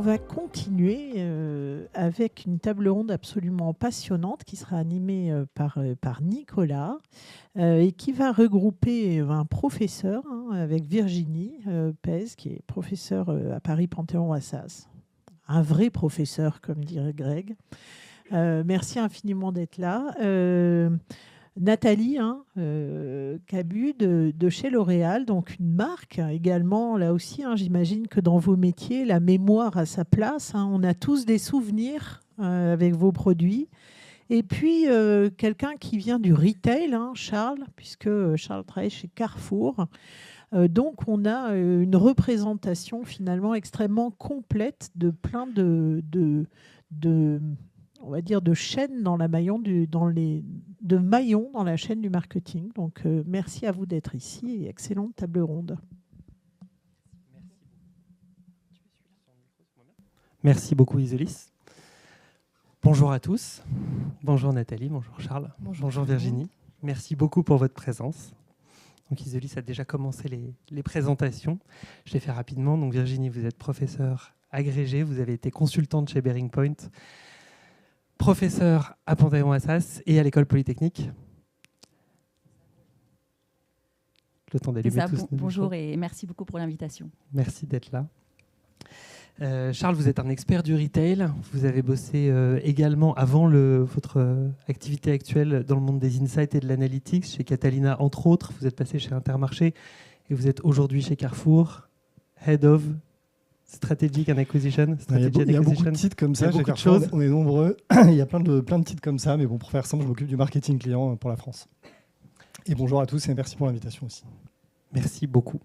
va continuer avec une table ronde absolument passionnante qui sera animée par Nicolas et qui va regrouper un professeur avec Virginie Pez, qui est professeur à Paris Panthéon-Assas. Un vrai professeur, comme dirait Greg. Merci infiniment d'être là. Nathalie Cabu de chez L'Oréal, donc une marque également, là aussi, j'imagine que dans vos métiers, la mémoire a sa place. On a tous des souvenirs avec vos produits. Et puis, quelqu'un qui vient du retail, Charles, puisque Charles travaille chez Carrefour. Donc, on a une représentation finalement extrêmement complète de plein on va dire, de chaînes dans la de maillons dans la chaîne du marketing. Donc, merci à vous d'être ici et excellente table ronde. Merci beaucoup, Isolis. Bonjour à tous. Bonjour Nathalie, bonjour Charles, bonjour Virginie. Merci beaucoup pour votre présence. Donc, Isolis a déjà commencé les présentations. Je les fais rapidement. Donc, Virginie, vous êtes professeure agrégée, vous avez été consultante chez Bearing Point, professeur à Panthéon-Assas et à l'École Polytechnique. Le temps d'allumer tous. Bonjour et merci beaucoup pour l'invitation. Merci d'être là. Charles, vous êtes un expert du retail. Vous avez bossé également avant votre activité actuelle dans le monde des insights et de l'analytics chez Catalina, entre autres. Vous êtes passé chez Intermarché et vous êtes aujourd'hui chez Carrefour, Head of Strategic and Acquisition. Il y a beaucoup de titres comme ça. Chez Carrefour, on est nombreux. Il y a plein de titres comme ça. Mais bon, pour faire simple, je m'occupe du marketing client pour la France. Et bonjour à tous et merci pour l'invitation aussi. Merci beaucoup.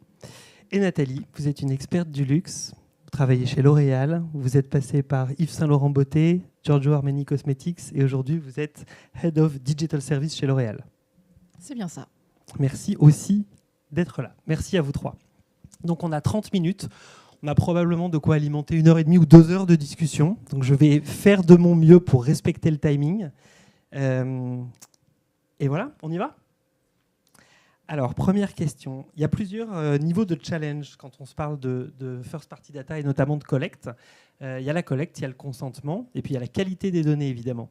Et Nathalie, vous êtes une experte du luxe. Vous travaillez chez L'Oréal. Vous êtes passée par Yves Saint Laurent Beauté, Giorgio Armani Cosmetics. Et aujourd'hui, vous êtes Head of Digital Service chez L'Oréal. C'est bien ça. Merci aussi d'être là. Merci à vous trois. Donc, on a 30 minutes. On a probablement de quoi alimenter 1h30 ou 2 heures de discussion. Donc, je vais faire de mon mieux pour respecter le timing. Et voilà, on y va ? Alors, première question. Il y a plusieurs niveaux de challenge quand on se parle de first party data et notamment de collecte. Il y a la collecte, il y a le consentement et puis il y a la qualité des données, évidemment.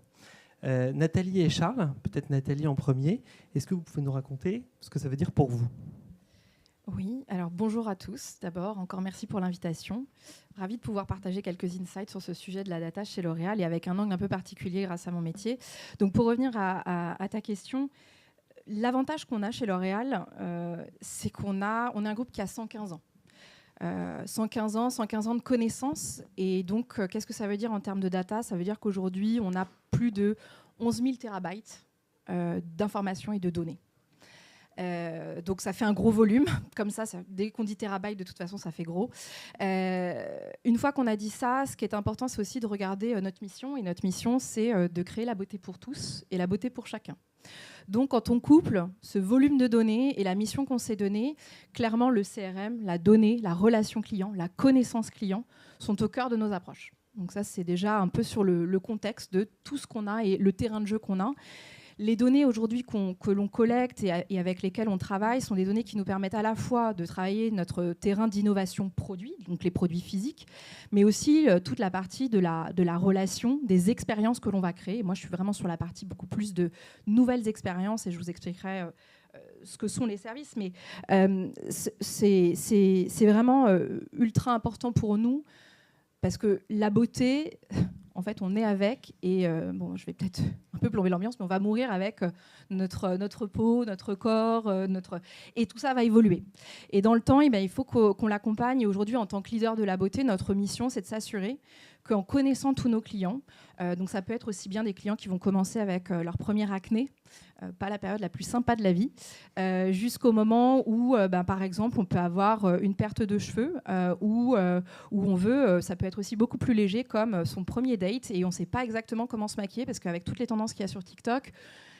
Nathalie et Charles, peut-être Nathalie en premier, est-ce que vous pouvez nous raconter ce que ça veut dire pour vous ? Oui, alors bonjour à tous. D'abord, encore merci pour l'invitation. Ravie de pouvoir partager quelques insights sur ce sujet de la data chez L'Oréal et avec un angle un peu particulier grâce à mon métier. Donc pour revenir à ta question, l'avantage qu'on a chez L'Oréal, c'est qu'on a un groupe qui a 115 ans. 115 ans de connaissances. Et donc, qu'est-ce que ça veut dire en termes de data ? Ça veut dire qu'aujourd'hui, on a plus de 11 000 terabytes d'informations et de données. Donc ça fait un gros volume, comme ça dès qu'on dit terabyte, de toute façon ça fait gros. Une fois qu'on a dit ça, ce qui est important, c'est aussi de regarder notre mission, et notre mission, c'est de créer la beauté pour tous et la beauté pour chacun. Donc quand on couple ce volume de données et la mission qu'on s'est donnée, clairement le CRM, la donnée, la relation client, la connaissance client sont au cœur de nos approches. Donc ça, c'est déjà un peu sur le contexte de tout ce qu'on a et le terrain de jeu qu'on a. Les données aujourd'hui que l'on collecte et avec lesquelles on travaille sont des données qui nous permettent à la fois de travailler notre terrain d'innovation produit, donc les produits physiques, mais aussi toute la partie de la relation, des expériences que l'on va créer. Moi, je suis vraiment sur la partie beaucoup plus de nouvelles expériences et je vous expliquerai ce que sont les services. Mais c'est vraiment ultra important pour nous parce que la beauté... En fait, on est avec et bon, je vais peut-être un peu plomber l'ambiance, mais on va mourir avec notre peau, notre corps, et tout ça va évoluer. Et dans le temps, il faut qu'on l'accompagne. Et aujourd'hui, en tant que leader de la beauté, notre mission, c'est de s'assurer qu'en connaissant tous nos clients, donc ça peut être aussi bien des clients qui vont commencer avec leur première acné, pas la période la plus sympa de la vie, jusqu'au moment où, par exemple, on peut avoir une perte de cheveux où on veut, ça peut être aussi beaucoup plus léger comme son premier date et on ne sait pas exactement comment se maquiller parce qu'avec toutes les tendances qu'il y a sur TikTok,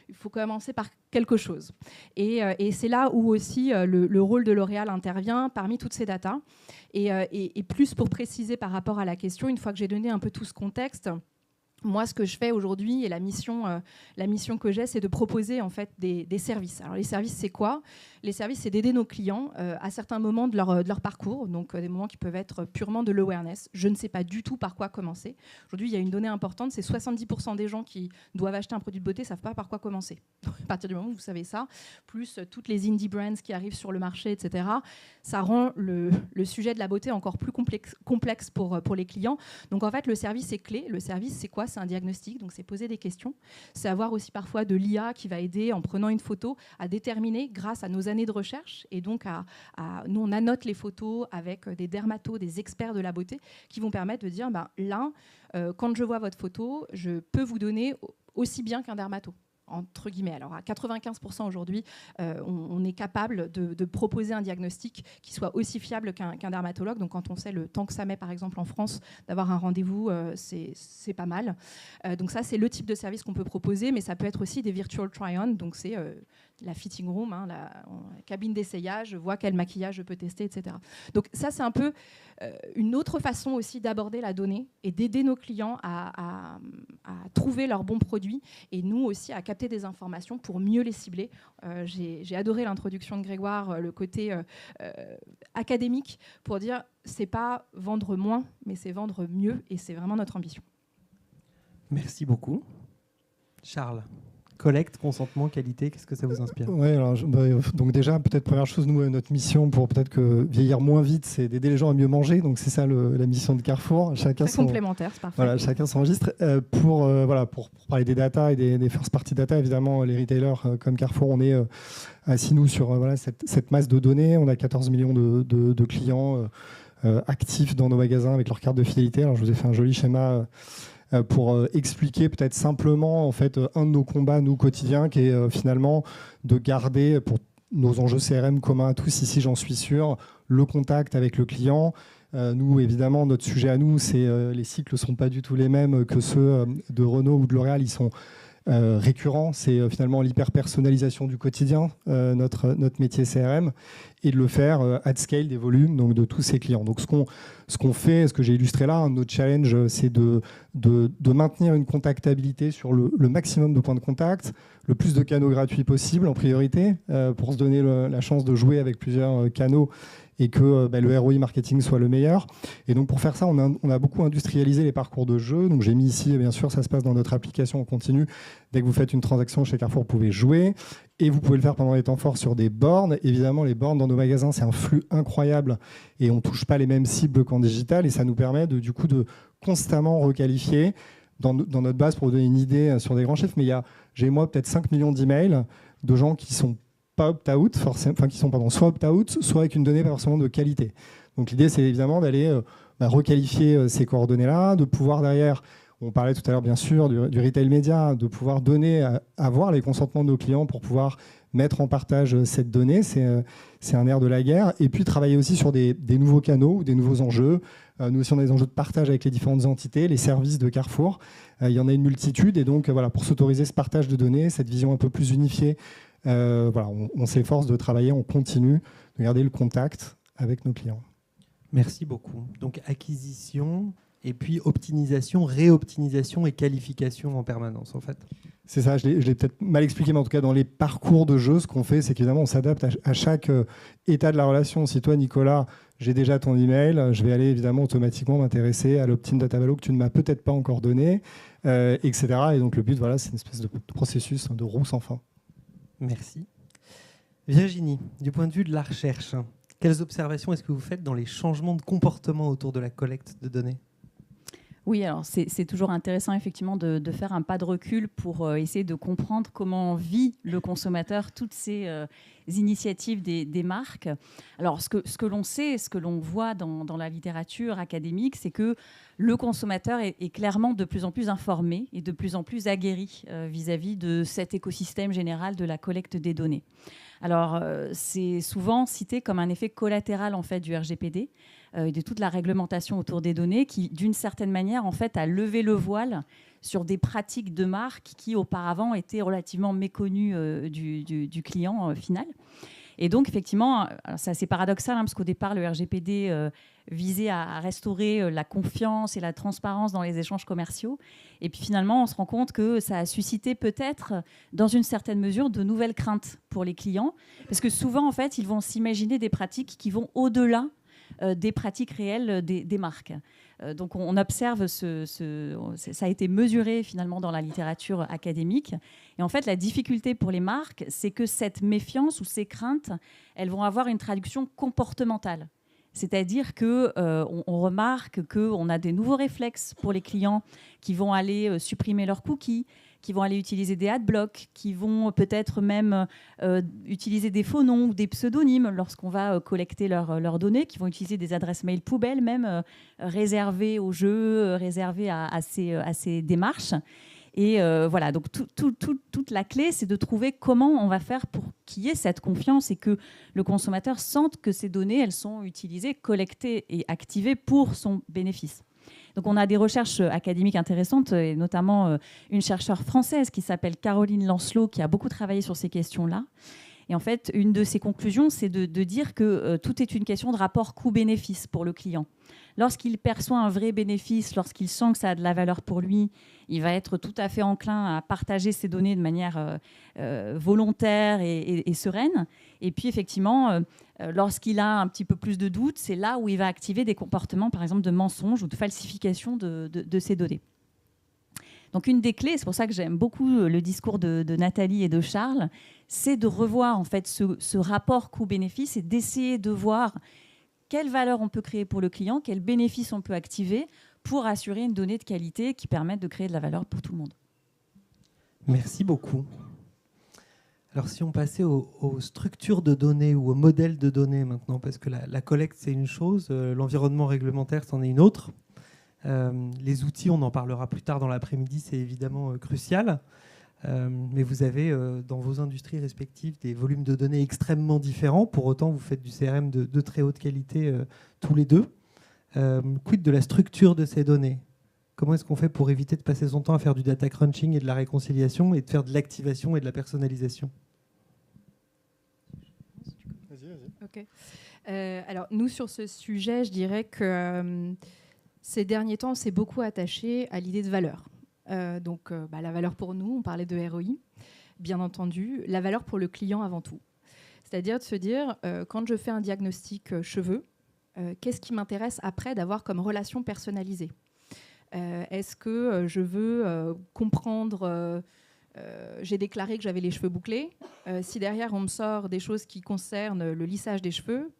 il faut commencer par quelque chose. Et c'est là où aussi le rôle de L'Oréal intervient parmi toutes ces datas. Et plus pour préciser par rapport à la question, une fois que j'ai donné un peu tout ce contexte, Moi, ce que je fais aujourd'hui et la mission que j'ai, c'est de proposer en fait des services. Alors les services, c'est quoi ? Les services, c'est d'aider nos clients à certains moments de leur parcours, donc des moments qui peuvent être purement de l'awareness. Je ne sais pas du tout par quoi commencer. Aujourd'hui, il y a une donnée importante, c'est 70% des gens qui doivent acheter un produit de beauté ne savent pas par quoi commencer. À partir du moment où vous savez ça, plus toutes les indie brands qui arrivent sur le marché, etc., ça rend le sujet de la beauté encore plus complexe pour les clients. Donc en fait, le service est clé. Le service, c'est quoi ? C'est un diagnostic, donc c'est poser des questions. C'est avoir aussi parfois de l'IA qui va aider en prenant une photo à déterminer, grâce à nos années de recherche, et donc nous on annote les photos avec des dermatos, des experts de la beauté, qui vont permettre de dire, là, quand je vois votre photo, je peux vous donner aussi bien qu'un dermato. Entre guillemets. Alors à 95% aujourd'hui, on est capable de proposer un diagnostic qui soit aussi fiable qu'un dermatologue. Donc quand on sait le temps que ça met, par exemple en France, d'avoir un rendez-vous, c'est pas mal. Donc ça, c'est le type de service qu'on peut proposer, mais ça peut être aussi des virtual try-on. Donc c'est la fitting room, la cabine d'essayage, je vois quel maquillage je peux tester, etc. Donc ça, c'est un peu une autre façon aussi d'aborder la donnée et d'aider nos clients à trouver leurs bons produits, et nous aussi à capter des informations pour mieux les cibler. J'ai adoré l'introduction de Grégoire, le côté académique, pour dire c'est pas vendre moins, mais c'est vendre mieux, et c'est vraiment notre ambition. Merci beaucoup. Charles, collecte, consentement, qualité, qu'est-ce que ça vous inspire ? Ouais, alors, donc déjà, peut-être première chose, nous, notre mission pour peut-être que vieillir moins vite, c'est d'aider les gens à mieux manger. Donc c'est ça la mission de Carrefour. Chacun très complémentaire, c'est parfait. Voilà, chacun s'enregistre. Pour parler des data et des first party data, évidemment, les retailers comme Carrefour, on est assis nous sur cette masse de données. On a 14 millions de clients actifs dans nos magasins avec leur carte de fidélité. Alors je vous ai fait un joli schéma pour expliquer peut-être simplement en fait un de nos combats nous quotidiens, qui est finalement de garder, pour nos enjeux CRM communs à tous ici, j'en suis sûr, le contact avec le client. Nous, évidemment, notre sujet à nous, c'est les cycles ne sont pas du tout les mêmes que ceux de Renault ou de L'Oréal. Ils sont récurrents. C'est finalement l'hyper-personnalisation du quotidien, notre métier CRM, et de le faire at scale, des volumes, donc de tous ces clients. Donc ce qu'on fait, ce que j'ai illustré là, notre challenge, c'est de maintenir une contactabilité sur le maximum de points de contact, le plus de canaux gratuits possible en priorité, pour se donner la chance de jouer avec plusieurs canaux et que le ROI marketing soit le meilleur. Et donc pour faire ça, on a beaucoup industrialisé les parcours de jeu. Donc j'ai mis ici, bien sûr, ça se passe dans notre application en continu. Dès que vous faites une transaction chez Carrefour, vous pouvez jouer. Et vous pouvez le faire pendant les temps forts sur des bornes. Évidemment, les bornes dans nos magasins, c'est un flux incroyable. Et on ne touche pas les mêmes cibles qu'en digital. Et ça nous permet de constamment requalifier dans notre base, pour vous donner une idée sur des grands chiffres. Mais j'ai moi peut-être 5 millions d'emails de gens qui sont pas opt-out, qui sont soit opt-out, soit avec une donnée pas forcément de qualité. Donc l'idée, c'est évidemment d'aller requalifier ces coordonnées-là, de pouvoir derrière, on parlait tout à l'heure bien sûr du retail média, de pouvoir avoir les consentements de nos clients pour pouvoir mettre en partage cette donnée. C'est un air de la guerre. Et puis travailler aussi sur des nouveaux canaux ou des nouveaux enjeux. Nous aussi, on a des enjeux de partage avec les différentes entités, les services de Carrefour. Il y en a une multitude. Et donc, pour s'autoriser ce partage de données, cette vision un peu plus unifiée, on s'efforce de travailler, on continue de garder le contact avec nos clients. Merci beaucoup. Donc acquisition, et puis optimisation, réoptimisation et qualification en permanence, en fait. C'est ça, je l'ai peut-être mal expliqué, mais en tout cas, dans les parcours de jeu, ce qu'on fait, c'est qu'évidemment, on s'adapte à chaque état de la relation. Si toi, Nicolas, j'ai déjà ton email, je vais aller évidemment automatiquement m'intéresser à l'opt-in data value que tu ne m'as peut-être pas encore donné, etc. Et donc, le but, c'est une espèce de processus de roue sans fin. Merci. Virginie, du point de vue de la recherche, quelles observations est-ce que vous faites dans les changements de comportement autour de la collecte de données ? Oui, alors c'est toujours intéressant effectivement de faire un pas de recul pour essayer de comprendre comment vit le consommateur toutes ces initiatives des marques. Alors ce que l'on sait, ce que l'on voit dans la littérature académique, c'est que le consommateur est clairement de plus en plus informé et de plus en plus aguerri vis-à-vis de cet écosystème général de la collecte des données. Alors, c'est souvent cité comme un effet collatéral en fait, du RGPD, de toute la réglementation autour des données qui, d'une certaine manière, en fait, a levé le voile sur des pratiques de marque qui, auparavant, étaient relativement méconnues du client final. Et donc, effectivement, c'est assez paradoxal, parce qu'au départ, le RGPD visait à restaurer la confiance et la transparence dans les échanges commerciaux. Et puis finalement, on se rend compte que ça a suscité peut-être, dans une certaine mesure, de nouvelles craintes pour les clients. Parce que souvent, en fait, ils vont s'imaginer des pratiques qui vont au-delà des pratiques réelles des marques. Donc on observe, ça a été mesuré finalement dans la littérature académique. Et en fait, la difficulté pour les marques, c'est que cette méfiance ou ces craintes, elles vont avoir une traduction comportementale. C'est-à-dire qu'on remarque qu'on a des nouveaux réflexes pour les clients qui vont aller supprimer leurs cookies, qui vont aller utiliser des adblocks, qui vont peut-être même utiliser des faux noms ou des pseudonymes lorsqu'on va collecter leurs données, qui vont utiliser des adresses mail poubelles même réservées aux jeux, réservées à ces démarches. Et voilà, donc toute la clé, c'est de trouver comment on va faire pour qu'il y ait cette confiance et que le consommateur sente que ces données, elles sont utilisées, collectées et activées pour son bénéfice. Donc on a des recherches académiques intéressantes, et notamment une chercheure française qui s'appelle Caroline Lancelot, qui a beaucoup travaillé sur ces questions-là. Et en fait, une de ses conclusions, c'est de dire que tout est une question de rapport coût-bénéfice pour le client. Lorsqu'il perçoit un vrai bénéfice, lorsqu'il sent que ça a de la valeur pour lui, il va être tout à fait enclin à partager ses données de manière volontaire et sereine. Et puis, effectivement, lorsqu'il a un petit peu plus de doutes, c'est là où il va activer des comportements, par exemple, de mensonge ou de falsification de ses données. Donc, une des clés, c'est pour ça que j'aime beaucoup le discours de Nathalie et de Charles, c'est de revoir en fait ce rapport coût-bénéfice et d'essayer de voir quelle valeur on peut créer pour le client, quels bénéfices on peut activer pour assurer une donnée de qualité qui permette de créer de la valeur pour tout le monde. Merci beaucoup. Alors si on passait aux structures de données ou aux modèles de données maintenant, parce que la collecte c'est une chose, l'environnement réglementaire c'en est une autre. Les outils, on en parlera plus tard dans l'après-midi, c'est évidemment crucial. Mais vous avez dans vos industries respectives des volumes de données extrêmement différents. Pour autant, vous faites du CRM de très haute qualité tous les deux. Quid de la structure de ces données ? Comment est-ce qu'on fait pour éviter de passer son temps à faire du data crunching et de la réconciliation et de faire de l'activation et de la personnalisation ? Vas-y. Ok. Alors, nous, sur ce sujet, je dirais que ces derniers temps, on s'est beaucoup attaché à l'idée de valeur. Donc, la valeur pour nous, on parlait de ROI, bien entendu. La valeur pour le client avant tout. C'est-à-dire de se dire, quand je fais un diagnostic cheveux, qu'est-ce qui m'intéresse après d'avoir comme relation personnalisée ? Est-ce que je veux comprendre... j'ai déclaré que j'avais les cheveux bouclés. Si derrière, on me sort des choses qui concernent le lissage des cheveux,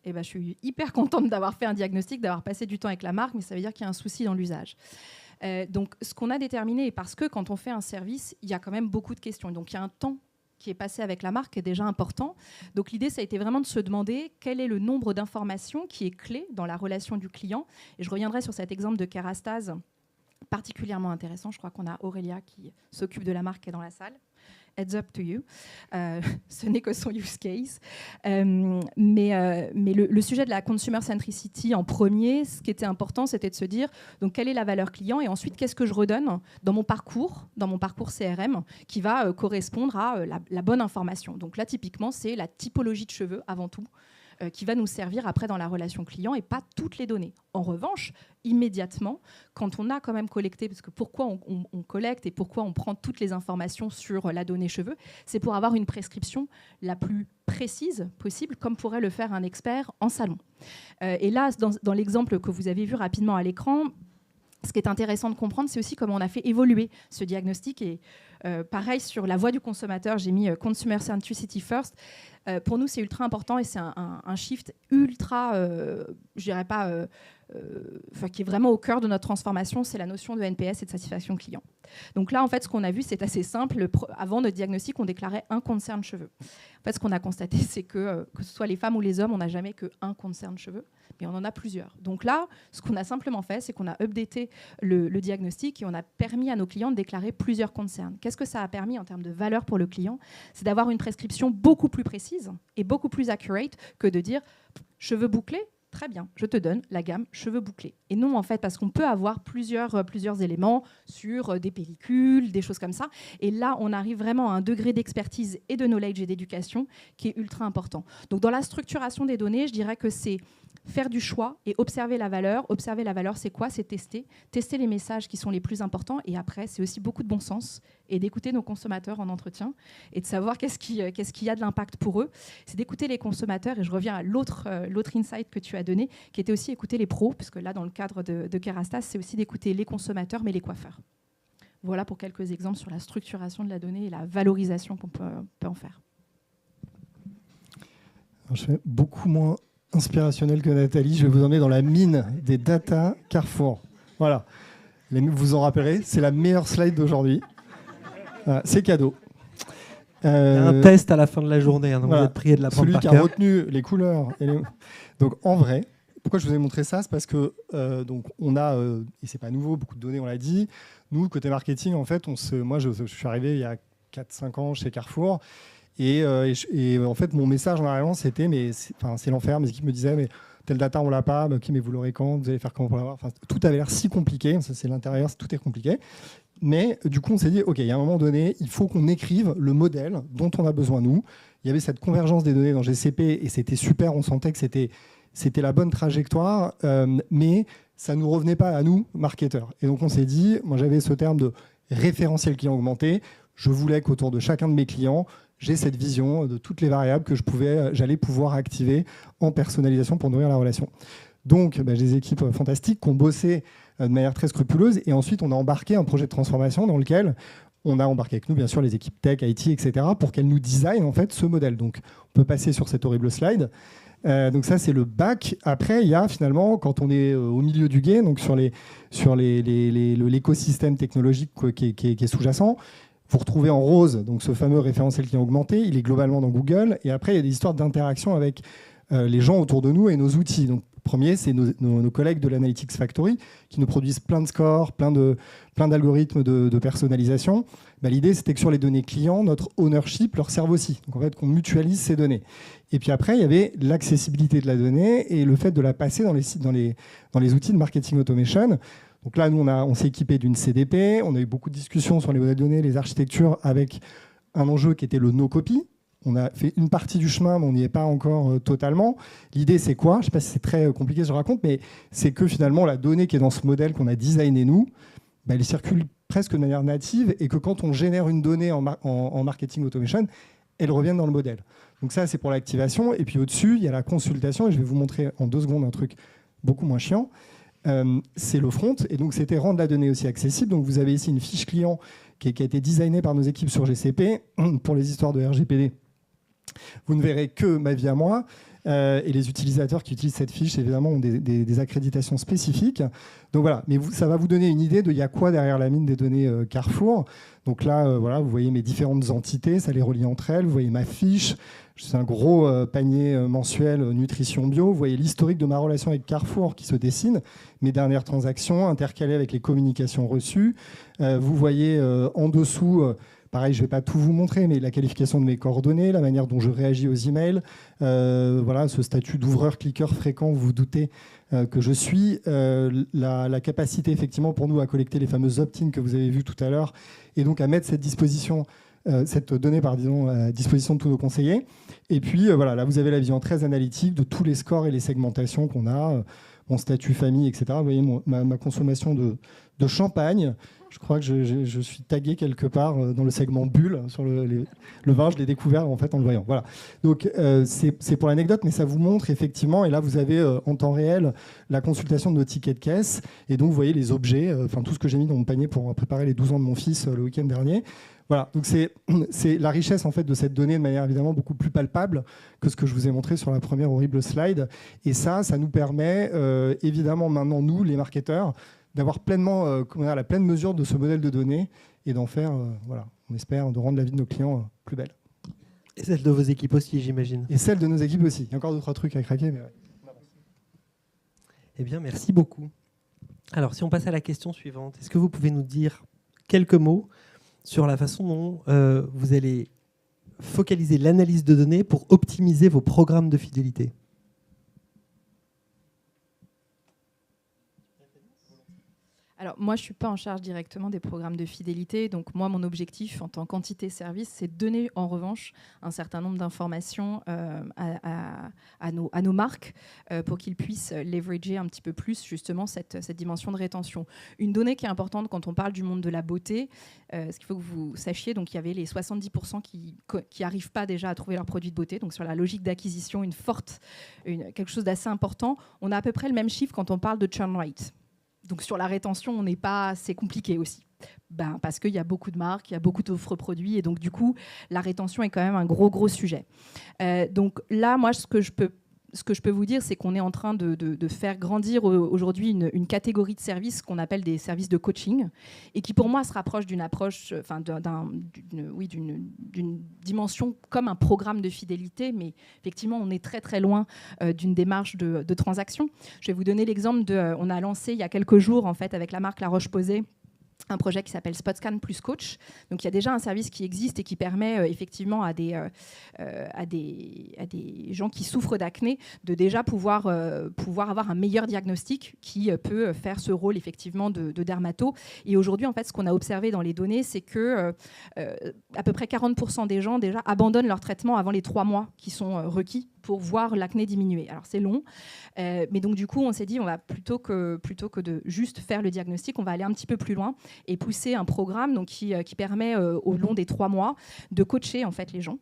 je suis hyper contente d'avoir fait un diagnostic, d'avoir passé du temps avec la marque, mais ça veut dire qu'il y a un souci dans l'usage. Donc, ce qu'on a déterminé, parce que quand on fait un service, il y a quand même beaucoup de questions. Donc, il y a un temps qui est passé avec la marque qui est déjà important. Donc, l'idée, ça a été vraiment de se demander quel est le nombre d'informations qui est clé dans la relation du client. Et je reviendrai sur cet exemple de Kerastase, particulièrement intéressant. Je crois qu'on a Aurélia qui s'occupe de la marque qui est dans la salle. Heads up to you. Ce n'est que son use case. Mais le sujet de la consumer centricity en premier, ce qui était important, c'était de se dire donc, quelle est la valeur client et ensuite qu'est-ce que je redonne dans mon parcours CRM qui va correspondre à la bonne information. Donc là, typiquement, c'est la typologie de cheveux avant tout, qui va nous servir après dans la relation client et pas toutes les données. En revanche, immédiatement, quand on a quand même collecté, parce que pourquoi on collecte et pourquoi on prend toutes les informations sur la donnée cheveux, c'est pour avoir une prescription la plus précise possible, comme pourrait le faire un expert en salon. Et là, dans l'exemple que vous avez vu rapidement à l'écran, ce qui est intéressant de comprendre, c'est aussi comment on a fait évoluer ce diagnostic. Et pareil, sur la voix du consommateur, j'ai mis Consumer Centricity First. Pour nous, c'est ultra important et c'est un shift ultra, je dirais pas, qui est vraiment au cœur de notre transformation, c'est la notion de NPS et de satisfaction client. Donc là, en fait, ce qu'on a vu, c'est assez simple. Avant notre diagnostic, on déclarait un concern cheveux. En fait, ce qu'on a constaté, c'est que ce soit les femmes ou les hommes, on n'a jamais qu'un concern cheveux, mais on en a plusieurs. Donc là, ce qu'on a simplement fait, c'est qu'on a updaté le diagnostic et on a permis à nos clients de déclarer plusieurs concerns. Qu'est-ce que ça a permis en termes de valeur pour le client ? C'est d'avoir une prescription beaucoup plus précise et beaucoup plus accurate que de dire cheveux bouclés. Très bien, je te donne la gamme cheveux bouclés. Et non, en fait, parce qu'on peut avoir plusieurs éléments sur des pellicules, des choses comme ça. Et là, on arrive vraiment à un degré d'expertise et de knowledge et d'éducation qui est ultra important. Donc, dans la structuration des données, je dirais que c'est faire du choix et observer la valeur. Observer la valeur, c'est quoi? C'est tester les messages qui sont les plus importants. Et après, c'est aussi beaucoup de bon sens et d'écouter nos consommateurs en entretien et de savoir qu'est-ce qui a de l'impact pour eux. C'est d'écouter les consommateurs. Et je reviens à l'autre insight que tu as donné, qui était aussi écouter les pros, puisque là, dans le cadre de Kerastase, c'est aussi d'écouter les consommateurs, mais les coiffeurs. Voilà pour quelques exemples sur la structuration de la donnée et la valorisation qu'on peut en faire. Alors, je suis beaucoup moins inspirationnel que Nathalie. Je vais vous emmener dans la mine des data Carrefour. Voilà. Vous vous en rappellerez, c'est la meilleure slide d'aujourd'hui. Voilà, c'est cadeau. Il y a un test à la fin de la journée, donc voilà. Vous êtes prié de la prendre par cœur. Celui qui a retenu les couleurs. Donc en vrai, pourquoi je vous ai montré ça? C'est parce que donc on a, et c'est pas nouveau, beaucoup de données, on l'a dit. Nous, côté marketing, en fait, moi je suis arrivé il y a 4-5 ans chez Carrefour. Et en fait, mon message, normalement, c'était, mais c'est l'enfer. Mes équipes me disaient, mais telle data, on l'a pas. Ok, mais vous l'aurez quand? Vous allez faire comment pour l'avoir? Tout avait l'air si compliqué. Ça, c'est l'intérieur, tout est compliqué. Mais du coup, on s'est dit, OK, il y a un moment donné, il faut qu'on écrive le modèle dont on a besoin, nous. Il y avait cette convergence des données dans GCP et c'était super. On sentait que c'était la bonne trajectoire, mais ça ne nous revenait pas à nous, marketeurs. Et donc, on s'est dit, moi, j'avais ce terme de référentiel client augmenté. Je voulais qu'autour de chacun de mes clients, j'ai cette vision de toutes les variables que j'allais pouvoir activer en personnalisation pour nourrir la relation. Donc, j'ai des équipes fantastiques qui ont bossé de manière très scrupuleuse. Et ensuite, on a embarqué un projet de transformation dans lequel on a embarqué avec nous, bien sûr, les équipes tech, IT, etc., pour qu'elles nous designent en fait, ce modèle. Donc, on peut passer sur cette horrible slide. Donc ça, c'est le back. Après, il y a finalement, quand on est au milieu du game, donc sur l'écosystème technologique qui est sous-jacent, vous retrouvez en rose donc ce fameux référentiel qui a augmenté. Il est globalement dans Google. Et après, il y a des histoires d'interaction avec les gens autour de nous et nos outils. Donc, premier, c'est nos collègues de l'Analytics Factory qui nous produisent plein de scores, plein d'algorithmes de personnalisation. L'idée, c'était que sur les données clients, notre ownership leur serve aussi. Donc, en fait, qu'on mutualise ces données. Et puis après, il y avait l'accessibilité de la donnée et le fait de la passer dans les outils de marketing automation. Donc là, nous, on s'est équipé d'une CDP. On a eu beaucoup de discussions sur les modèles de données, les architectures, avec un enjeu qui était le no-copy. On a fait une partie du chemin, mais on n'y est pas encore totalement. L'idée, c'est quoi? Je ne sais pas si c'est très compliqué ce que je raconte, mais c'est que finalement, la donnée qui est dans ce modèle qu'on a designé nous, elle circule presque de manière native et que quand on génère une donnée en marketing automation, elle revient dans le modèle. Donc ça, c'est pour l'activation. Et puis au-dessus, il y a la consultation. Et je vais vous montrer en 2 secondes un truc beaucoup moins chiant. C'est le front. Et donc, c'était rendre la donnée aussi accessible. Donc, vous avez ici une fiche client qui a été designée par nos équipes sur GCP pour les histoires de RGPD. Vous ne verrez que ma vie à moi. Et les utilisateurs qui utilisent cette fiche, évidemment, ont des accréditations spécifiques. Donc voilà, mais ça va vous donner une idée de il y a quoi derrière la mine des données Carrefour. Donc là, voilà, vous voyez mes différentes entités, ça les relie entre elles. Vous voyez ma fiche, c'est un gros panier mensuel nutrition bio. Vous voyez l'historique de ma relation avec Carrefour qui se dessine, mes dernières transactions intercalées avec les communications reçues. Vous voyez en dessous... pareil, je ne vais pas tout vous montrer, mais la qualification de mes coordonnées, la manière dont je réagis aux emails, voilà, ce statut d'ouvreur-cliqueur fréquent, vous vous doutez que je suis, la capacité effectivement pour nous à collecter les fameux opt-in que vous avez vus tout à l'heure, et donc à mettre cette donnée à disposition de tous nos conseillers. Et puis voilà, là vous avez la vision très analytique de tous les scores et les segmentations qu'on a, mon statut famille, etc. Vous voyez ma consommation de champagne. Je crois que je suis tagué quelque part dans le segment bulle sur le vin. Je l'ai découvert en fait en le voyant. Voilà. Donc c'est pour l'anecdote, mais ça vous montre effectivement. Et là, vous avez en temps réel la consultation de nos tickets de caisse. Et donc vous voyez les objets, tout ce que j'ai mis dans mon panier pour préparer les 12 ans de mon fils le week-end dernier. Voilà. Donc c'est la richesse en fait de cette donnée de manière évidemment beaucoup plus palpable que ce que je vous ai montré sur la première horrible slide. Et ça nous permet évidemment maintenant nous, les marketeurs, d'avoir pleinement la pleine mesure de ce modèle de données et d'en faire, on espère, de rendre la vie de nos clients plus belle. Et celle de vos équipes aussi, j'imagine. Et celle de nos équipes aussi. Il y a encore 2-3 trucs à craquer. Mais ouais. Eh bien, merci beaucoup. Alors, si on passe à la question suivante, est-ce que vous pouvez nous dire quelques mots sur la façon dont vous allez focaliser l'analyse de données pour optimiser vos programmes de fidélité ? Alors, moi, je ne suis pas en charge directement des programmes de fidélité. Donc, moi, mon objectif en tant qu'entité service, c'est de donner, en revanche, un certain nombre d'informations à nos marques pour qu'ils puissent leverager un petit peu plus, justement, cette dimension de rétention. Une donnée qui est importante quand on parle du monde de la beauté, ce qu'il faut que vous sachiez, donc, il y avait les 70% qui n'arrivent pas déjà à trouver leur produit de beauté. Donc, sur la logique d'acquisition, quelque chose d'assez important. On a à peu près le même chiffre quand on parle de churn rate. Donc sur la rétention, c'est compliqué aussi. Parce qu'il y a beaucoup de marques, il y a beaucoup d'offres produits, et donc du coup, la rétention est quand même un gros sujet. Donc là, moi, ce que je peux vous dire, c'est qu'on est en train de faire grandir aujourd'hui une catégorie de services qu'on appelle des services de coaching, et qui pour moi se rapproche d'une approche, d'une dimension comme un programme de fidélité, mais effectivement on est très loin d'une démarche de transaction. Je vais vous donner l'exemple on a lancé il y a quelques jours en fait avec la marque La Roche-Posay un projet qui s'appelle SpotScan plus Coach. Donc, il y a déjà un service qui existe et qui permet effectivement à des gens qui souffrent d'acné de déjà pouvoir avoir un meilleur diagnostic qui peut faire ce rôle effectivement de dermato. Et aujourd'hui, en fait, ce qu'on a observé dans les données, c'est que à peu près 40% des gens déjà abandonnent leur traitement avant les 3 mois qui sont requis pour voir l'acné diminuer. Alors, c'est long, mais donc du coup, on s'est dit, on va plutôt que de juste faire le diagnostic, on va aller un petit peu plus loin et pousser un programme donc, qui permet au long des 3 mois de coacher en fait les gens.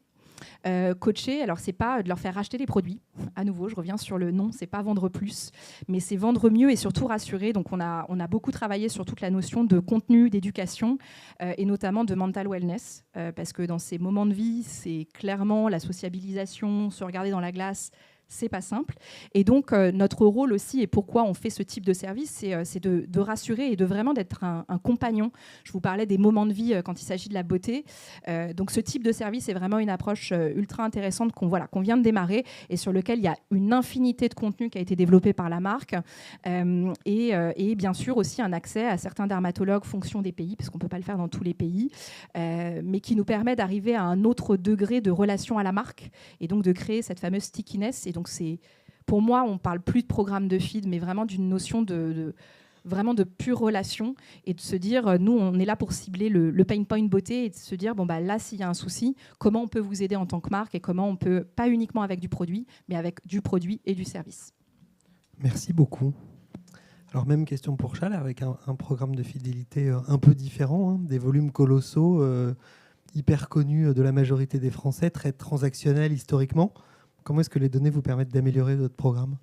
Coacher, alors c'est pas de leur faire acheter des produits. À nouveau, je reviens sur le nom, c'est pas vendre plus, mais c'est vendre mieux et surtout rassurer. Donc on a beaucoup travaillé sur toute la notion de contenu, d'éducation et notamment de mental wellness, parce que dans ces moments de vie, c'est clairement la sociabilisation, se regarder dans la glace. C'est pas simple. Et donc, notre rôle aussi, et pourquoi on fait ce type de service, c'est de rassurer et de vraiment d'être un compagnon. Je vous parlais des moments de vie quand il s'agit de la beauté. Donc, ce type de service est vraiment une approche ultra intéressante qu'on vient de démarrer et sur lequel il y a une infinité de contenu qui a été développé par la marque. Et bien sûr aussi un accès à certains dermatologues fonction des pays, parce qu'on ne peut pas le faire dans tous les pays, mais qui nous permet d'arriver à un autre degré de relation à la marque et donc de créer cette fameuse stickiness. Et donc, pour moi, on ne parle plus de programme de feed, mais vraiment d'une notion vraiment de pure relation et de se dire, nous, on est là pour cibler le pain point beauté et de se dire, là, s'il y a un souci, comment on peut vous aider en tant que marque et comment on peut, pas uniquement avec du produit, mais avec du produit et du service. Merci beaucoup. Alors, même question pour Charles, avec un programme de fidélité un peu différent, des volumes colossaux, hyper connus de la majorité des Français, très transactionnels historiquement. Comment est-ce que les données vous permettent d'améliorer votre programme ?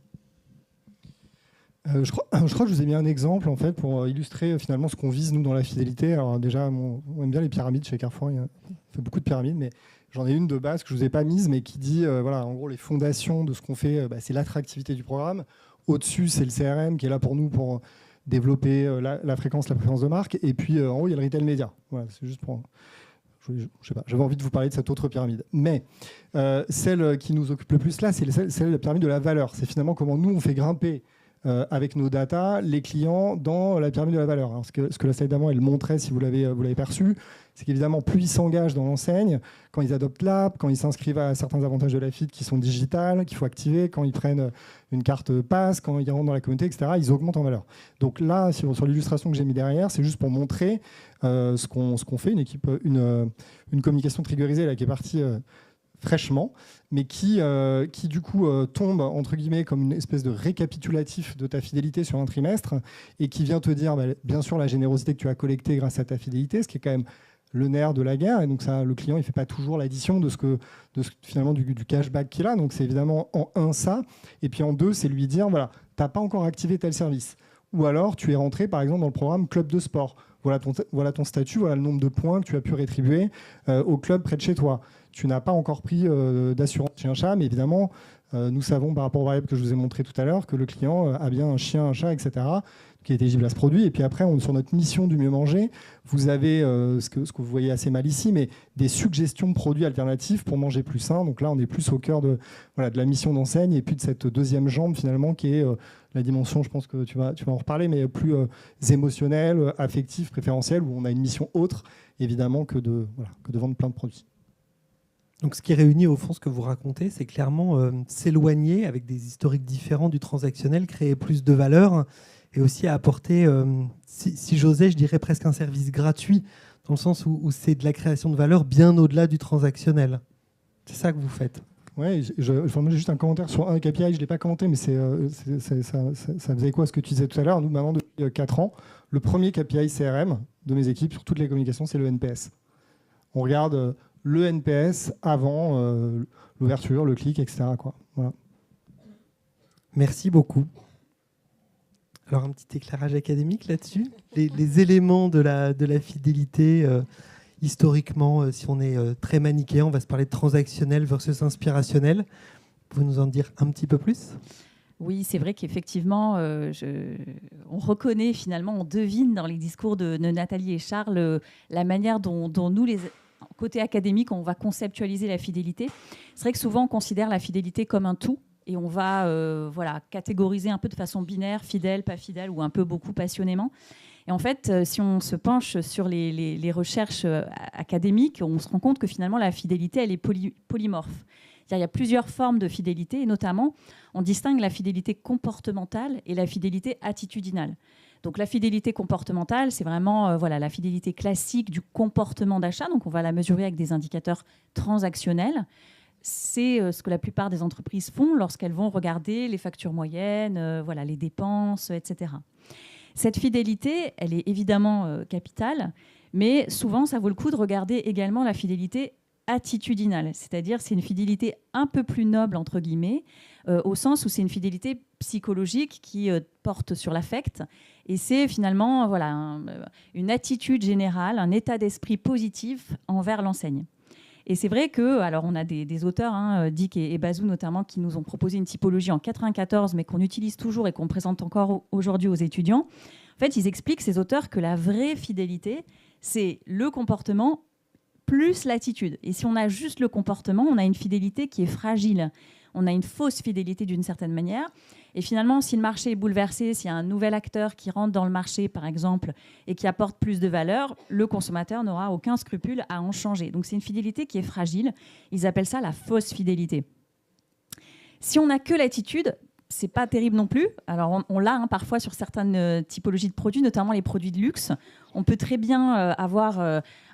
Je crois que je vous ai mis un exemple en fait, pour illustrer finalement ce qu'on vise nous dans la fidélité. Alors déjà, on aime bien les pyramides chez Carrefour, on fait beaucoup de pyramides, mais j'en ai une de base que je ne vous ai pas mise, mais qui dit, en gros, les fondations de ce qu'on fait, c'est l'attractivité du programme. Au-dessus, c'est le CRM qui est là pour nous pour développer la fréquence, la préférence de marque. Et puis en haut, il y a le retail média. Voilà, c'est juste pour... Je sais pas, j'avais envie de vous parler de cette autre pyramide. Mais celle qui nous occupe le plus là, c'est la pyramide de la valeur. C'est finalement comment nous, on fait grimper avec nos data les clients dans la pyramide de la valeur. Alors, ce que la slide d'avant, elle montrait, si vous l'avez perçu, c'est qu'évidemment, plus ils s'engagent dans l'enseigne, quand ils adoptent l'app, quand ils s'inscrivent à certains avantages de la FID qui sont digitales, qu'il faut activer, quand ils prennent une carte pass, quand ils rentrent dans la communauté, etc., ils augmentent en valeur. Donc là, sur l'illustration que j'ai mis derrière, c'est juste pour montrer ce qu'on fait, une communication triggerisée là, qui est partie fraîchement, mais qui du coup tombe entre guillemets comme une espèce de récapitulatif de ta fidélité sur un trimestre et qui vient te dire bien sûr la générosité que tu as collectée grâce à ta fidélité, ce qui est quand même le nerf de la guerre, et donc ça, le client il fait pas toujours l'addition de finalement du cashback qu'il a, donc c'est évidemment en un ça, et puis en deux c'est lui dire voilà, t'as pas encore activé tel service, ou alors tu es rentré par exemple dans le programme club de sport, voilà ton statut, voilà le nombre de points que tu as pu rétribuer au club près de chez toi. Tu n'as pas encore pris d'assurance chien-chat, mais évidemment, nous savons par rapport aux variables que je vous ai montrées tout à l'heure que le client a bien un chien, un chat, etc., qui est éligible à ce produit. Et puis après, sur notre mission du mieux manger, vous avez ce que vous voyez assez mal ici, mais des suggestions de produits alternatifs pour manger plus sain. Donc là, on est plus au cœur de la mission d'enseigne et puis de cette deuxième jambe finalement qui est la dimension, je pense que tu vas en reparler, mais plus émotionnelle, affective, préférentielle, où on a une mission autre, évidemment, que de vendre plein de produits. Donc, ce qui réunit au fond ce que vous racontez, c'est clairement s'éloigner avec des historiques différents du transactionnel, créer plus de valeur et aussi à apporter, si j'osais, je dirais presque un service gratuit, dans le sens où c'est de la création de valeur bien au-delà du transactionnel. C'est ça que vous faites. Oui, j'ai juste un commentaire sur un KPI, je ne l'ai pas commenté, mais ça faisait quoi ce que tu disais tout à l'heure. Nous, maintenant, depuis 4 ans, le premier KPI CRM de mes équipes sur toutes les communications, c'est le NPS. On regarde le NPS avant l'ouverture, le clic, etc. quoi. Voilà. Merci beaucoup. Alors, un petit éclairage académique là-dessus. Les éléments de la fidélité, historiquement, si on est très manichéen, on va se parler de transactionnel versus inspirationnel. Vous pouvez nous en dire un petit peu plus ? Oui, c'est vrai qu'effectivement, on reconnaît finalement, on devine dans les discours de Nathalie et Charles la manière dont nous, côté académique, on va conceptualiser la fidélité. C'est vrai que souvent, on considère la fidélité comme un tout et on va catégoriser un peu de façon binaire, fidèle, pas fidèle ou un peu beaucoup passionnément. Et en fait, si on se penche sur les recherches académiques, on se rend compte que finalement, la fidélité, elle est polymorphe. Il y a plusieurs formes de fidélité, et notamment, on distingue la fidélité comportementale et la fidélité attitudinale. Donc la fidélité comportementale, c'est vraiment la fidélité classique du comportement d'achat. Donc on va la mesurer avec des indicateurs transactionnels. C'est ce que la plupart des entreprises font lorsqu'elles vont regarder les factures moyennes, les dépenses, etc. Cette fidélité, elle est évidemment capitale, mais souvent, ça vaut le coup de regarder également la fidélité attitudinale, c'est-à-dire c'est une fidélité un peu plus noble, entre guillemets, au sens où c'est une fidélité psychologique qui porte sur l'affect, et c'est finalement une attitude générale, un état d'esprit positif envers l'enseigne. Et c'est vrai que, alors on a des auteurs, Dick et Bazou notamment, qui nous ont proposé une typologie en 1994, mais qu'on utilise toujours et qu'on présente encore aujourd'hui aux étudiants. En fait, ils expliquent, ces auteurs, que la vraie fidélité, c'est le comportement plus l'attitude. Et si on a juste le comportement, on a une fidélité qui est fragile. On a une fausse fidélité d'une certaine manière. Et finalement, si le marché est bouleversé, s'il y a un nouvel acteur qui rentre dans le marché, par exemple, et qui apporte plus de valeur, le consommateur n'aura aucun scrupule à en changer. Donc c'est une fidélité qui est fragile. Ils appellent ça la fausse fidélité. Si on n'a que l'attitude, c'est pas terrible non plus. Alors on l'a parfois sur certaines typologies de produits, notamment les produits de luxe. On peut très bien avoir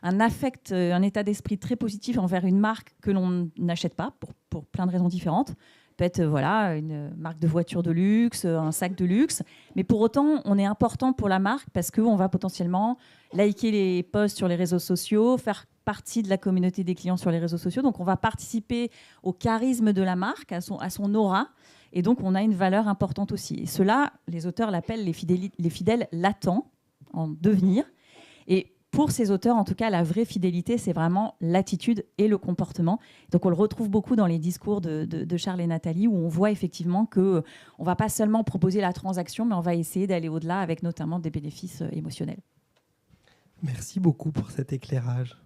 un affect, un état d'esprit très positif envers une marque que l'on n'achète pas pour plein de raisons différentes. Peut-être une marque de voiture de luxe, un sac de luxe. Mais pour autant, on est important pour la marque parce qu'on va potentiellement liker les posts sur les réseaux sociaux, faire partie de la communauté des clients sur les réseaux sociaux. Donc on va participer au charisme de la marque, à son aura. Et donc, on a une valeur importante aussi. Et cela, les auteurs l'appellent les fidèles latents, en devenir. Et pour ces auteurs, en tout cas, la vraie fidélité, c'est vraiment l'attitude et le comportement. Donc, on le retrouve beaucoup dans les discours de Charles et Nathalie, où on voit effectivement qu'on ne va pas seulement proposer la transaction, mais on va essayer d'aller au-delà avec notamment des bénéfices émotionnels. Merci beaucoup pour cet éclairage.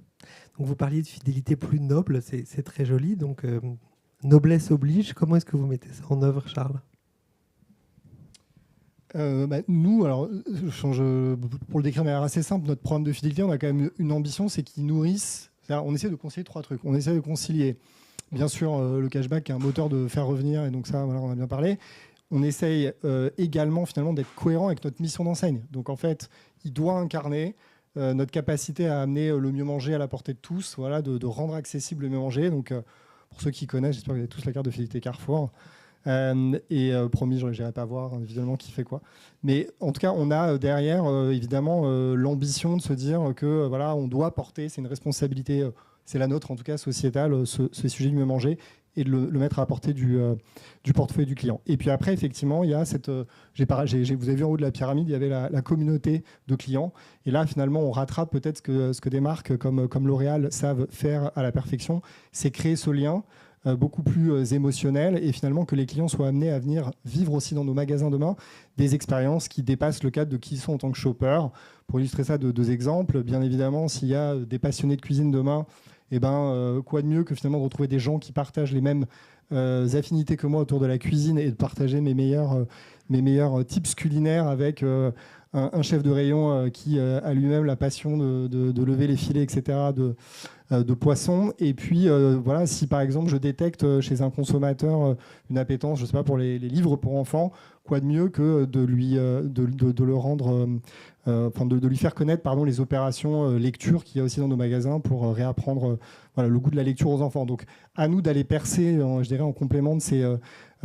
Donc, vous parliez de fidélité plus noble, c'est très joli. Donc, noblesse oblige. Comment est-ce que vous mettez ça en œuvre, Charles ? Nous, alors, pour le décrire de manière assez simple, notre programme de fidélité, on a quand même une ambition, c'est qu'ils nourrissent. On essaie de concilier 3 trucs. On essaie de concilier, bien sûr, le cashback, qui est un moteur de faire revenir, et donc ça, on a bien parlé. On essaye également, finalement, d'être cohérent avec notre mission d'enseigne. Donc, en fait, il doit incarner notre capacité à amener le mieux manger à la portée de tous, de rendre accessible le mieux manger. Donc, pour ceux qui connaissent, j'espère que vous avez tous la carte de fidélité Carrefour. Promis, je n'irai pas voir évidemment qui fait quoi. Mais en tout cas, on a derrière évidemment l'ambition de se dire que on doit porter, c'est une responsabilité, c'est la nôtre en tout cas sociétale, ce sujet du mieux manger et de le mettre à la portée du portefeuille du client. Et puis après, effectivement, il y a cette, vous avez vu en haut de la pyramide, il y avait la communauté de clients. Et là, finalement, on rattrape peut-être ce que des marques comme L'Oréal savent faire à la perfection, c'est créer ce lien beaucoup plus émotionnel et finalement que les clients soient amenés à venir vivre aussi dans nos magasins demain des expériences qui dépassent le cadre de qui ils sont en tant que shoppers. Pour illustrer ça, 2 exemples. Bien évidemment, s'il y a des passionnés de cuisine demain, quoi de mieux que finalement de retrouver des gens qui partagent les mêmes affinités que moi autour de la cuisine et de partager mes meilleurs tips culinaires avec un chef de rayon qui a lui-même la passion de lever les filets, etc., de poissons. Et puis, voilà, si par exemple je détecte chez un consommateur une appétence, je sais pas, pour les livres pour enfants, quoi de mieux que de le rendre, enfin de lui faire connaître, pardon, les opérations lecture qu'il y a aussi dans nos magasins pour réapprendre voilà, le goût de la lecture aux enfants. Donc, à nous d'aller percer, je dirais, en complément de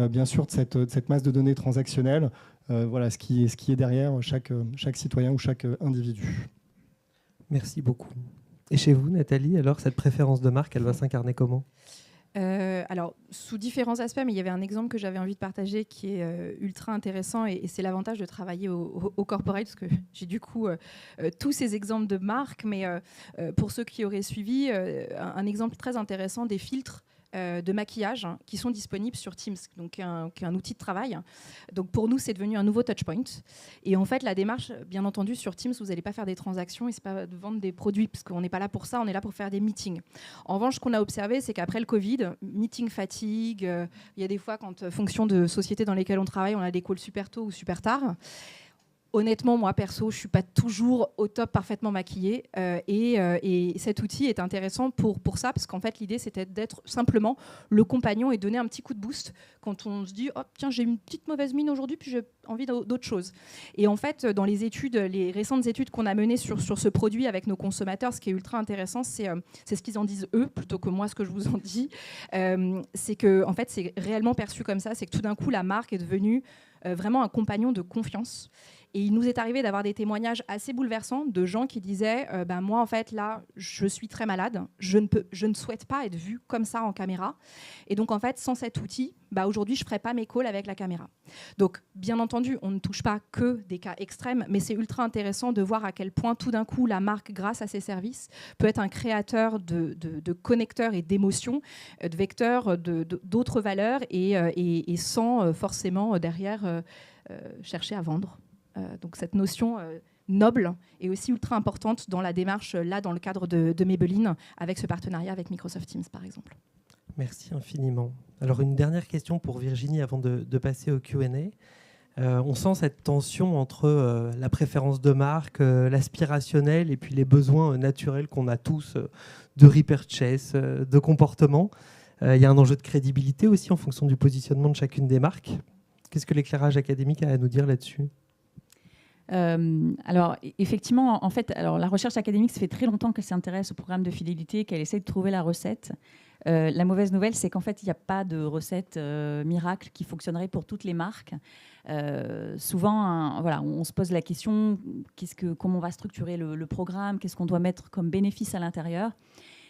bien sûr, de cette masse de données transactionnelles, voilà, ce qui est derrière chaque citoyen ou chaque individu. Merci beaucoup. Et chez vous, Nathalie, alors, cette préférence de marque, elle va s'incarner comment ? Alors, sous différents aspects, mais il y avait un exemple que j'avais envie de partager qui est ultra intéressant et c'est l'avantage de travailler au corporate, parce que j'ai du coup tous ces exemples de marques, mais pour ceux qui auraient suivi, un exemple très intéressant des filtres de maquillage qui sont disponibles sur Teams, donc qui est un outil de travail. Donc pour nous, c'est devenu un nouveau touchpoint. Et en fait, la démarche, bien entendu, sur Teams, vous n'allez pas faire des transactions et c'est pas de vendre des produits, parce qu'on n'est pas là pour ça, on est là pour faire des meetings. En revanche, ce qu'on a observé, c'est qu'après le Covid, meeting fatigue, il y a des fois, quand fonction de sociétés dans lesquelles on travaille, on a des calls super tôt ou super tard. Honnêtement, moi, perso, je ne suis pas toujours au top parfaitement maquillée. Et cet outil est intéressant pour ça, parce qu'en fait, l'idée, c'était d'être simplement le compagnon et donner un petit coup de boost quand on se dit « Oh, tiens, j'ai une petite mauvaise mine aujourd'hui, puis j'ai envie d'autre chose. » Et en fait, dans les récentes études qu'on a menées sur ce produit avec nos consommateurs, ce qui est ultra intéressant, c'est ce qu'ils en disent eux, plutôt que moi, ce que je vous en dis. C'est que, en fait, c'est réellement perçu comme ça. C'est que tout d'un coup, la marque est devenue vraiment un compagnon de confiance. Et il nous est arrivé d'avoir des témoignages assez bouleversants de gens qui disaient moi, en fait, là, je suis très malade, je ne souhaite pas être vue comme ça en caméra. Et donc, en fait, sans cet outil, aujourd'hui, je ne ferai pas mes calls avec la caméra. Donc, bien entendu, on ne touche pas que des cas extrêmes, mais c'est ultra intéressant de voir à quel point, tout d'un coup, la marque, grâce à ses services, peut être un créateur de connecteurs et d'émotions, de vecteurs d'autres valeurs et sans forcément derrière chercher à vendre. Donc cette notion noble est aussi ultra importante dans la démarche, là, dans le cadre de Maybelline, avec ce partenariat avec Microsoft Teams, par exemple. Merci infiniment. Alors, une dernière question pour Virginie avant de passer au Q&A. On sent cette tension entre la préférence de marque, l'aspirationnel et puis les besoins naturels qu'on a tous de repurchase, de comportement. Il y a un enjeu de crédibilité aussi en fonction du positionnement de chacune des marques. Qu'est-ce que l'éclairage académique a à nous dire là-dessus ? Alors, effectivement, en fait, la recherche académique, ça fait très longtemps qu'elle s'intéresse au programme de fidélité, qu'elle essaie de trouver la recette. La mauvaise nouvelle, c'est qu'en fait, il n'y a pas de recette miracle qui fonctionnerait pour toutes les marques. Souvent, voilà, on se pose la question, comment on va structurer le programme, qu'est-ce qu'on doit mettre comme bénéfice à l'intérieur.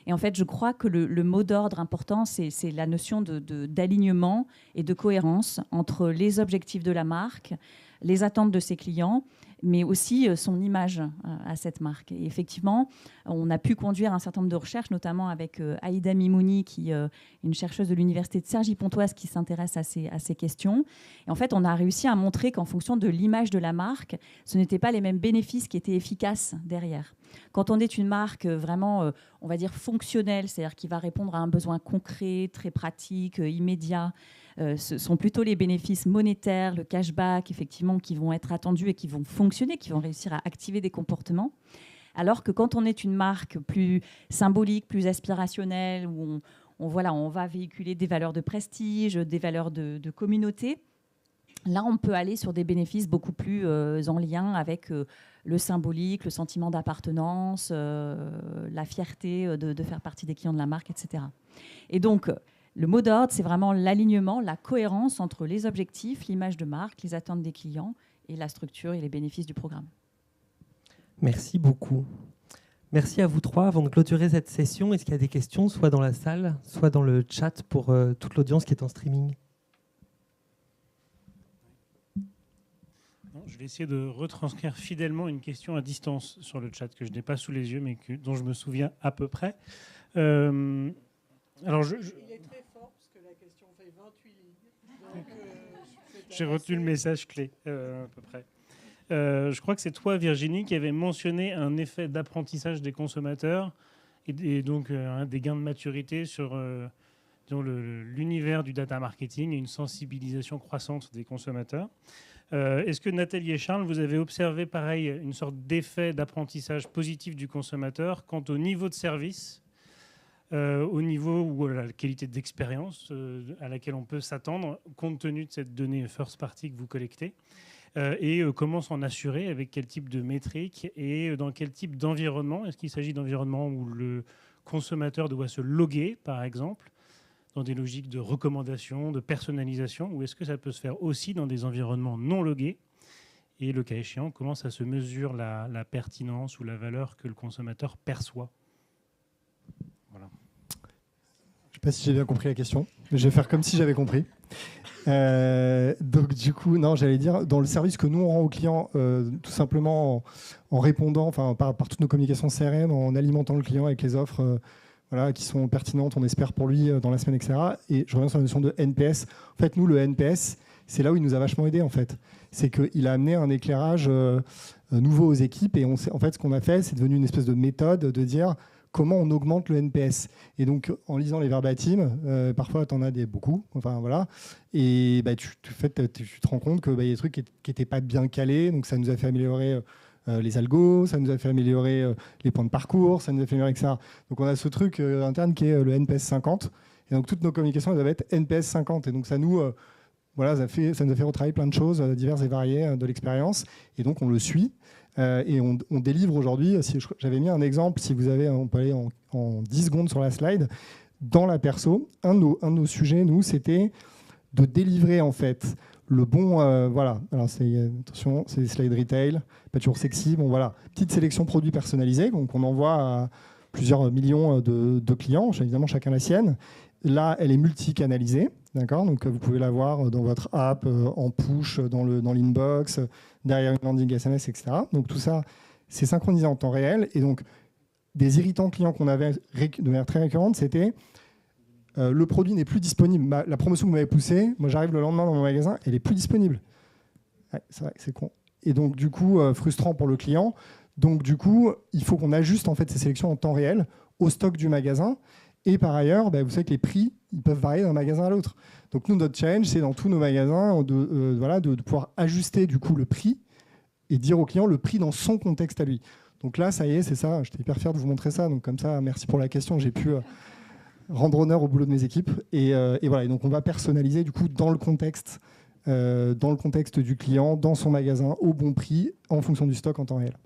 Et en fait, je crois que le mot d'ordre important, c'est la notion d'alignement et de cohérence entre les objectifs de la marque, les attentes de ses clients, mais aussi son image à cette marque. Et effectivement, on a pu conduire un certain nombre de recherches, notamment avec Aïda Mimouni, qui est une chercheuse de l'université de Cergy-Pontoise qui s'intéresse à ces questions. Et en fait, on a réussi à montrer qu'en fonction de l'image de la marque, ce n'étaient pas les mêmes bénéfices qui étaient efficaces derrière. Quand on est une marque vraiment, on va dire, fonctionnelle, c'est-à-dire qui va répondre à un besoin concret, très pratique, immédiat, ce sont plutôt les bénéfices monétaires, le cashback, effectivement, qui vont être attendus et qui vont fonctionner, qui vont réussir à activer des comportements. Alors que quand on est une marque plus symbolique, plus aspirationnelle, où on va véhiculer des valeurs de prestige, des valeurs de communauté, là, on peut aller sur des bénéfices beaucoup plus en lien avec le symbolique, le sentiment d'appartenance, la fierté de faire partie des clients de la marque, etc. Et donc, le mot d'ordre, c'est vraiment l'alignement, la cohérence entre les objectifs, l'image de marque, les attentes des clients et la structure et les bénéfices du programme. Merci beaucoup. Merci à vous trois. Avant de clôturer cette session, est-ce qu'il y a des questions, soit dans la salle, soit dans le chat pour toute l'audience qui est en streaming ? Je vais essayer de retranscrire fidèlement une question à distance sur le chat que je n'ai pas sous les yeux, mais dont je me souviens à peu près. Alors Il est très fort parce que la question fait 28 lignes. Donc, j'ai retenu le message clé à peu près. Je crois que c'est toi, Virginie, qui avait mentionné un effet d'apprentissage des consommateurs et donc des gains de maturité sur l'univers du data marketing et une sensibilisation croissante des consommateurs. Est-ce que Nathalie et Charles, vous avez observé pareil une sorte d'effet d'apprentissage positif du consommateur quant au niveau de service au niveau où la qualité d'expérience à laquelle on peut s'attendre compte tenu de cette donnée first party que vous collectez et comment s'en assurer, avec quel type de métriques et dans quel type d'environnement. Est-ce qu'il s'agit d'environnements où le consommateur doit se loguer, par exemple, dans des logiques de recommandation, de personnalisation, ou est-ce que ça peut se faire aussi dans des environnements non logués? Et le cas échéant, comment ça se mesure la pertinence ou la valeur que le consommateur perçoit? Voilà. Je ne sais pas si j'ai bien compris la question. Je vais faire comme si j'avais compris. Donc du coup, non, j'allais dire, dans le service que nous on rend aux clients, tout simplement en répondant, par toutes nos communications CRM, en alimentant le client avec les offres qui sont pertinentes, on espère pour lui dans la semaine, etc. Et je reviens sur la notion de NPS. En fait, nous, le NPS, c'est là où il nous a vachement aidé, en fait. C'est qu'il a amené un éclairage nouveau aux équipes. Et en fait, ce qu'on a fait, c'est devenu une espèce de méthode de dire comment on augmente le NPS. Et donc, en lisant les verbatims, parfois, tu en as beaucoup. Enfin, voilà. Et tu te rends compte qu'il y a des trucs qui n'étaient pas bien calés. Donc, ça nous a fait améliorer les algos, ça nous a fait améliorer les points de parcours, ça nous a fait améliorer etc. Donc, on a ce truc interne qui est le NPS 50. Et donc, toutes nos communications, elles doivent être NPS 50. Et donc, ça nous... ça nous a fait retravailler plein de choses diverses et variées de l'expérience. Et donc, on le suit. Et on délivre aujourd'hui, j'avais mis un exemple, si vous avez, on peut aller en 10 secondes sur la slide. Dans la perso, un de nos sujets, nous, c'était de délivrer en fait le bon... Alors, attention, c'est des slides retail, pas toujours sexy. Bon, voilà, petite sélection produits personnalisés, donc on envoie à plusieurs millions de clients, évidemment chacun la sienne. Là, elle est multicanalisée, d'accord ? Donc, vous pouvez la voir dans votre app, en push, dans l'inbox, derrière une landing SMS, etc. Donc, tout ça, c'est synchronisé en temps réel. Et donc, des irritants clients qu'on avait de manière très récurrente, c'était le produit n'est plus disponible. La promotion que vous m'avez poussée, moi, j'arrive le lendemain dans mon magasin, elle n'est plus disponible. Ouais, c'est vrai, c'est con. Et donc, du coup, frustrant pour le client. Donc, du coup, il faut qu'on ajuste en fait ces sélections en temps réel au stock du magasin. Et par ailleurs, vous savez que les prix, ils peuvent varier d'un magasin à l'autre. Donc nous, notre challenge, c'est dans tous nos magasins de pouvoir ajuster du coup le prix et dire au client le prix dans son contexte à lui. Donc là, ça y est, c'est ça. J'étais hyper fier de vous montrer ça. Donc comme ça, merci pour la question. J'ai pu rendre honneur au boulot de mes équipes. Et voilà. Et donc on va personnaliser du coup dans le contexte du client, dans son magasin, au bon prix, en fonction du stock en temps réel.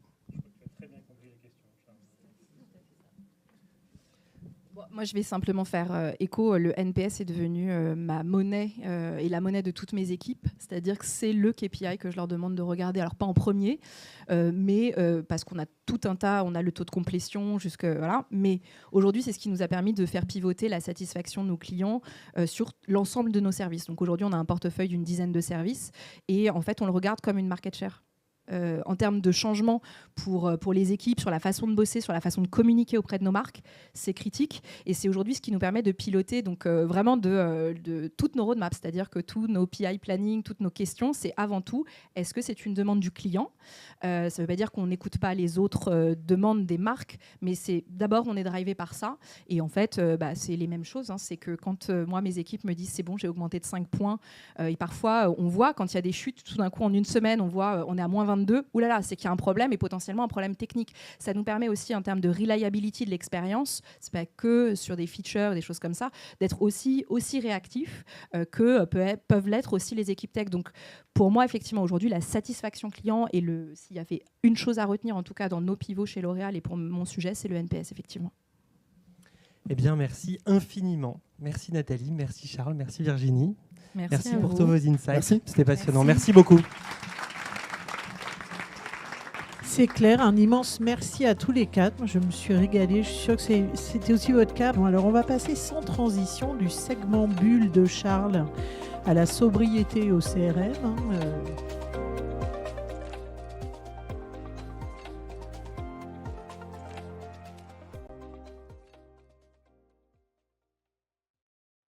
Moi, je vais simplement faire écho. Le NPS est devenu ma monnaie et la monnaie de toutes mes équipes. C'est-à-dire que c'est le KPI que je leur demande de regarder. Alors, pas en premier, mais parce qu'on a tout un tas, on a le taux de complétion, voilà. Mais aujourd'hui, c'est ce qui nous a permis de faire pivoter la satisfaction de nos clients sur l'ensemble de nos services. Donc aujourd'hui, on a un portefeuille d'une dizaine de services et en fait, on le regarde comme une market share. En termes de changement pour les équipes, sur la façon de bosser, sur la façon de communiquer auprès de nos marques, c'est critique. Et c'est aujourd'hui ce qui nous permet de piloter donc, vraiment de toutes nos roadmaps. C'est-à-dire que tous nos PI planning, toutes nos questions, c'est avant tout, est-ce que c'est une demande du client ? Ça ne veut pas dire qu'on n'écoute pas les autres demandes des marques, mais c'est d'abord, on est drivé par ça. Et en fait, c'est les mêmes choses. Hein. C'est que quand moi, mes équipes me disent, c'est bon, j'ai augmenté de 5 points. Et parfois, on voit, quand il y a des chutes, tout d'un coup, en une semaine, on voit, on est à moins 22. Oulala, c'est qu'il y a un problème et potentiellement un problème technique. Ça nous permet aussi, en termes de reliability de l'expérience, c'est pas que sur des features, des choses comme ça, d'être aussi réactifs que peuvent l'être aussi les équipes tech. Donc, pour moi, effectivement, aujourd'hui, la satisfaction client et s'il y avait une chose à retenir, en tout cas dans nos pivots chez L'Oréal et pour mon sujet, c'est le NPS, effectivement. Eh bien, merci infiniment. Merci Nathalie, merci Charles, merci Virginie. Merci pour tous vos insights. Merci. C'était passionnant. Merci beaucoup. C'est clair, un immense merci à tous les quatre. Moi, je me suis régalée, je suis sûre que c'était aussi votre cas. Bon, alors, on va passer sans transition du segment bulle de Charles à la sobriété au CRM.